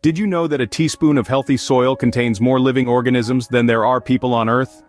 Did you know that a teaspoon of healthy soil contains more living organisms than there are people on Earth?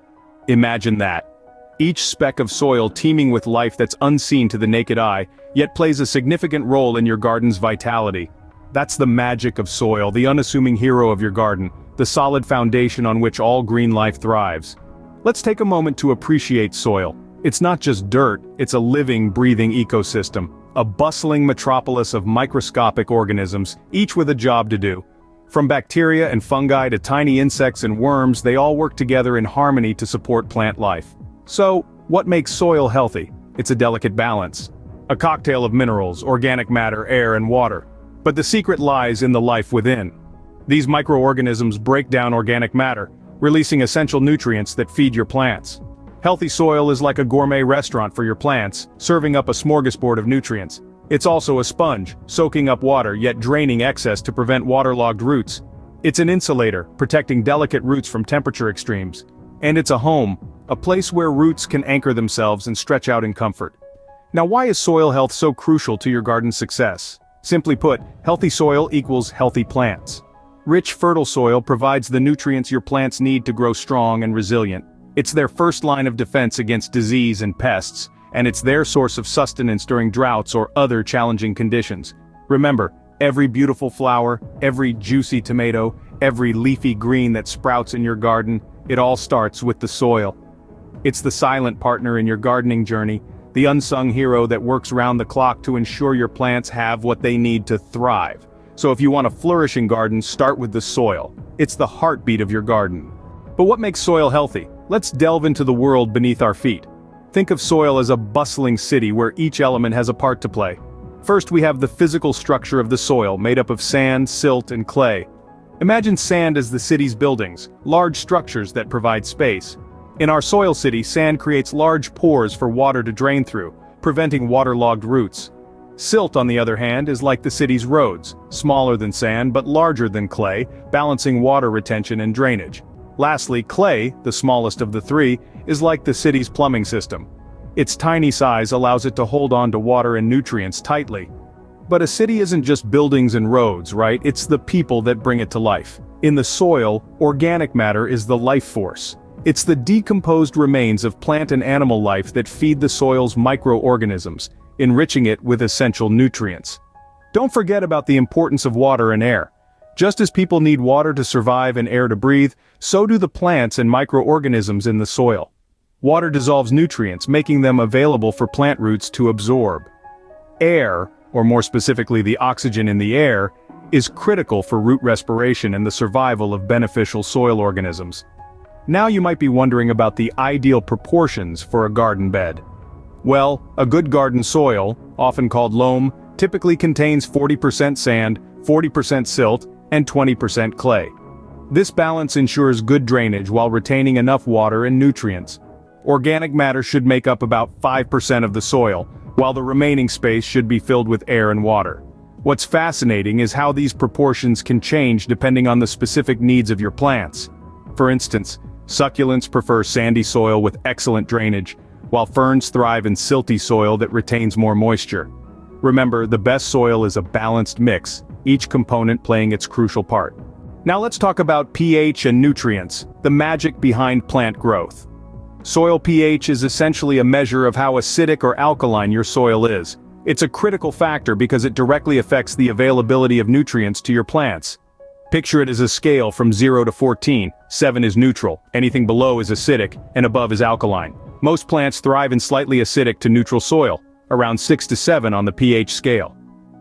Imagine that. Each speck of soil teeming with life that's unseen to the naked eye, yet plays a significant role in your garden's vitality. That's the magic of soil, the unassuming hero of your garden, the solid foundation on which all green life thrives. Let's take a moment to appreciate soil. It's not just dirt, it's a living, breathing ecosystem, a bustling metropolis of microscopic organisms, each with a job to do. From bacteria and fungi to tiny insects and worms, they all work together in harmony to support plant life. So, what makes soil healthy? It's a delicate balance. A cocktail of minerals, organic matter, air, and water. But the secret lies in the life within. These microorganisms break down organic matter, releasing essential nutrients that feed your plants. Healthy soil is like a gourmet restaurant for your plants, serving up a smorgasbord of nutrients. It's also a sponge, soaking up water yet draining excess to prevent waterlogged roots. It's an insulator, protecting delicate roots from temperature extremes. And it's a home, a place where roots can anchor themselves and stretch out in comfort. Now, why is soil health so crucial to your garden's success? Simply put, healthy soil equals healthy plants. Rich, fertile soil provides the nutrients your plants need to grow strong and resilient. It's their first line of defense against disease and pests, and it's their source of sustenance during droughts or other challenging conditions. Remember, every beautiful flower, every juicy tomato, every leafy green that sprouts in your garden, it all starts with the soil. It's the silent partner in your gardening journey, the unsung hero that works round the clock to ensure your plants have what they need to thrive. So if you want a flourishing garden, start with the soil. It's the heartbeat of your garden. But what makes soil healthy? Let's delve into the world beneath our feet. Think of soil as a bustling city where each element has a part to play. First, we have the physical structure of the soil, made up of sand, silt, and clay. Imagine sand as the city's buildings, large structures that provide space. In our soil city, sand creates large pores for water to drain through, preventing waterlogged roots. Silt, on the other hand, is like the city's roads, smaller than sand but larger than clay, balancing water retention and drainage. Lastly, clay, the smallest of the three, is like the city's plumbing system. Its tiny size allows it to hold on to water and nutrients tightly. But a city isn't just buildings and roads, right? It's the people that bring it to life. In the soil, organic matter is the life force. It's the decomposed remains of plant and animal life that feed the soil's microorganisms, enriching it with essential nutrients. Don't forget about the importance of water and air. Just as people need water to survive and air to breathe, so do the plants and microorganisms in the soil. Water dissolves nutrients, making them available for plant roots to absorb. Air, or more specifically the oxygen in the air, is critical for root respiration and the survival of beneficial soil organisms. Now you might be wondering about the ideal proportions for a garden bed. Well, a good garden soil, often called loam, typically contains 40% sand, 40% silt, and 20% clay. This balance ensures good drainage while retaining enough water and nutrients. Organic matter should make up about 5% of the soil, while the remaining space should be filled with air and water. What's fascinating is how these proportions can change depending on the specific needs of your plants. For instance, succulents prefer sandy soil with excellent drainage, while ferns thrive in silty soil that retains more moisture. Remember, the best soil is a balanced mix, each component playing its crucial part. Now let's talk about pH and nutrients, the magic behind plant growth. Soil pH is essentially a measure of how acidic or alkaline your soil is. It's a critical factor because it directly affects the availability of nutrients to your plants. Picture it as a scale from 0 to 14, 7 is neutral, anything below is acidic, and above is alkaline. Most plants thrive in slightly acidic to neutral soil, around 6 to 7 on the pH scale.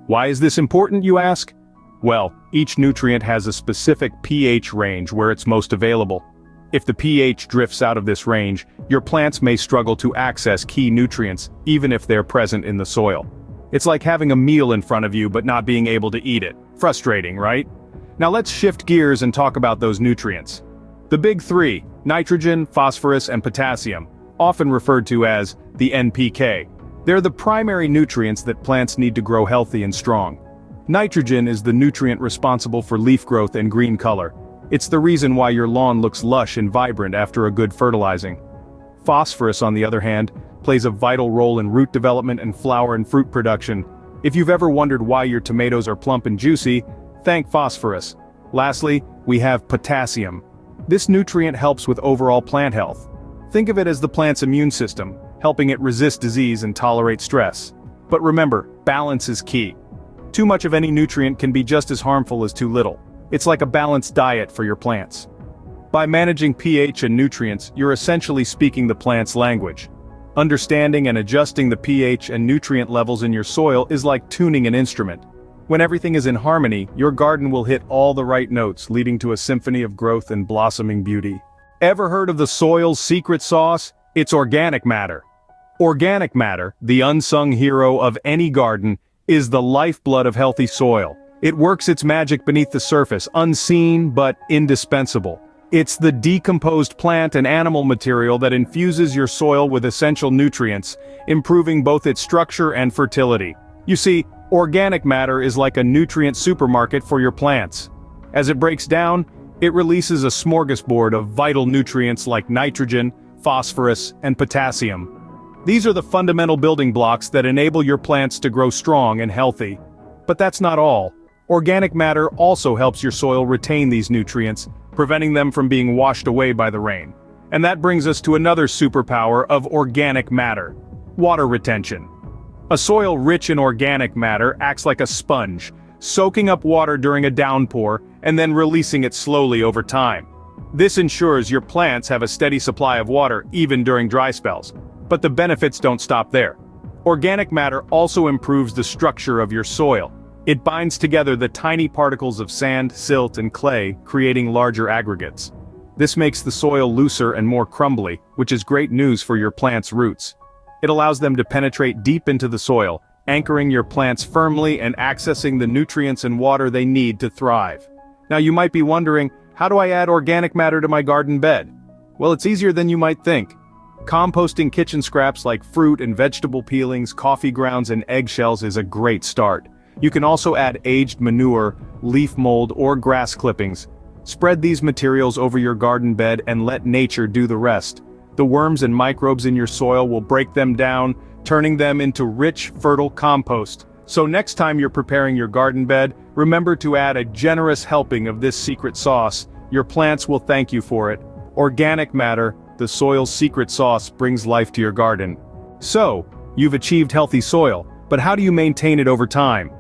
Why is this important, you ask? Well, each nutrient has a specific pH range where it's most available. If the pH drifts out of this range, your plants may struggle to access key nutrients, even if they're present in the soil. It's like having a meal in front of you but not being able to eat it. Frustrating, right? Now let's shift gears and talk about those nutrients. The big three, nitrogen, phosphorus, and potassium, often referred to as the NPK. They're the primary nutrients that plants need to grow healthy and strong. Nitrogen is the nutrient responsible for leaf growth and green color. It's the reason why your lawn looks lush and vibrant after a good fertilizing. Phosphorus, on the other hand, plays a vital role in root development and flower and fruit production. If you've ever wondered why your tomatoes are plump and juicy, thank phosphorus. Lastly, we have potassium. This nutrient helps with overall plant health. Think of it as the plant's immune system, helping it resist disease and tolerate stress. But remember, balance is key. Too much of any nutrient can be just as harmful as too little. It's like a balanced diet for your plants. By managing pH and nutrients, you're essentially speaking the plant's language. Understanding and adjusting the pH and nutrient levels in your soil is like tuning an instrument. When everything is in harmony, your garden will hit all the right notes, leading to a symphony of growth and blossoming beauty. Ever heard of the soil's secret sauce? It's organic matter. Organic matter, the unsung hero of any garden, is the lifeblood of healthy soil. It works its magic beneath the surface, unseen but indispensable. It's the decomposed plant and animal material that infuses your soil with essential nutrients, improving both its structure and fertility. You see, organic matter is like a nutrient supermarket for your plants. As it breaks down, it releases a smorgasbord of vital nutrients like nitrogen, phosphorus, and potassium. These are the fundamental building blocks that enable your plants to grow strong and healthy. But that's not all. Organic matter also helps your soil retain these nutrients, preventing them from being washed away by the rain. And that brings us to another superpower of organic matter: water retention. A soil rich in organic matter acts like a sponge, soaking up water during a downpour and then releasing it slowly over time. This ensures your plants have a steady supply of water even during dry spells. But the benefits don't stop there. Organic matter also improves the structure of your soil. It binds together the tiny particles of sand, silt, and clay, creating larger aggregates. This makes the soil looser and more crumbly, which is great news for your plant's roots. It allows them to penetrate deep into the soil, anchoring your plants firmly and accessing the nutrients and water they need to thrive. Now you might be wondering, how do I add organic matter to my garden bed? Well, it's easier than you might think. Composting kitchen scraps like fruit and vegetable peelings, coffee grounds, and eggshells is a great start. You can also add aged manure, leaf mold, or grass clippings. Spread these materials over your garden bed and let nature do the rest. The worms and microbes in your soil will break them down, turning them into rich, fertile compost. So next time you're preparing your garden bed, remember to add a generous helping of this secret sauce. Your plants will thank you for it. Organic matter, the soil's secret sauce, brings life to your garden. So, you've achieved healthy soil, but how do you maintain it over time?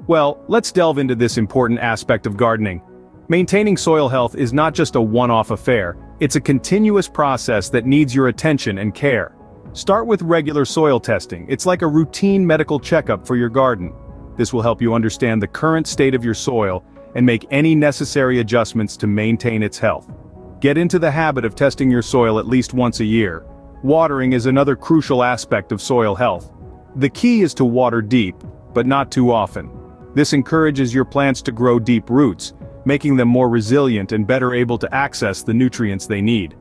Well, let's delve into this important aspect of gardening. Maintaining soil health is not just a one-off affair, it's a continuous process that needs your attention and care. Start with regular soil testing. It's like a routine medical checkup for your garden. This will help you understand the current state of your soil and make any necessary adjustments to maintain its health. Get into the habit of testing your soil at least once a year. Watering is another crucial aspect of soil health. The key is to water deep, but not too often. This encourages your plants to grow deep roots, making them more resilient and better able to access the nutrients they need.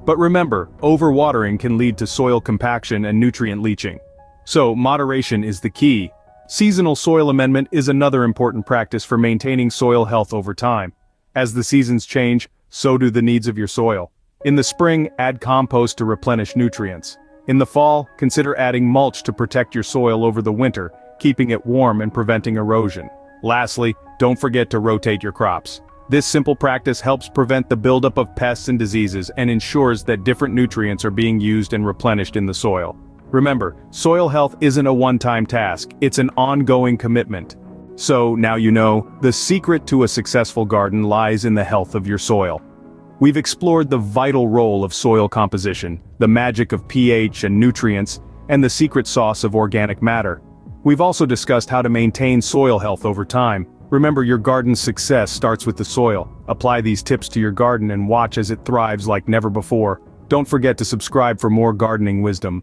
But remember, overwatering can lead to soil compaction and nutrient leaching. So, moderation is the key. Seasonal soil amendment is another important practice for maintaining soil health over time. As the seasons change, so do the needs of your soil. In the spring, add compost to replenish nutrients. In the fall, consider adding mulch to protect your soil over the winter, keeping it warm and preventing erosion. Lastly, don't forget to rotate your crops. This simple practice helps prevent the buildup of pests and diseases and ensures that different nutrients are being used and replenished in the soil. Remember, soil health isn't a one-time task, it's an ongoing commitment. So, now you know, the secret to a successful garden lies in the health of your soil. We've explored the vital role of soil composition, the magic of pH and nutrients, and the secret sauce of organic matter. We've also discussed how to maintain soil health over time. Remember, your garden's success starts with the soil. Apply these tips to your garden and watch as it thrives like never before. Don't forget to subscribe for more gardening wisdom.